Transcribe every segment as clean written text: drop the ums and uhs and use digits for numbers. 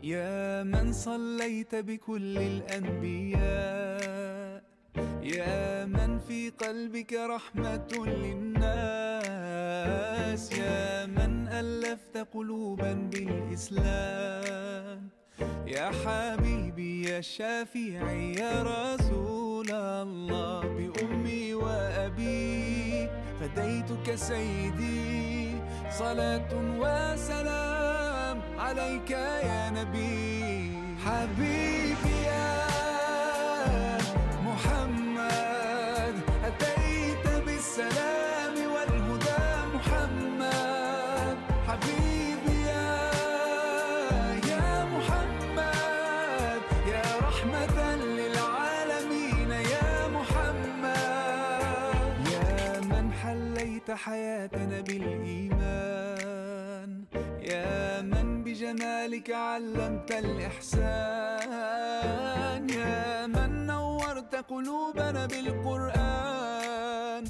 يا من صليت بكل الأنبياء، يا من في قلبك رحمة للناس، يا من ألفت قلوبا بالإسلام، يا حبيبي يا شافعي يا رسول الله، بأمي وأبي فديتك سيدي، صلاة وسلام عليك يا نبي. حبيبي يا محمد أتيت بالسلام والهدى محمد، حبيبي يا محمد يا رحمة للعالمين يا محمد، يا من حليت حياتنا بالإيمان، يا من بجمالك علمت الإحسان، يا من نورت قلوبنا بالقرآن،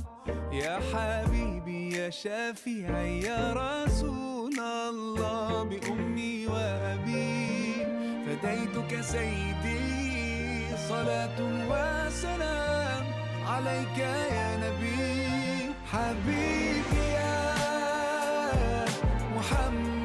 يا حبيبي يا شافعي يا رسول الله، بأمي وأبي فديتك سيدي، صلاة وسلام عليك يا نبي. حبيبي يا محمد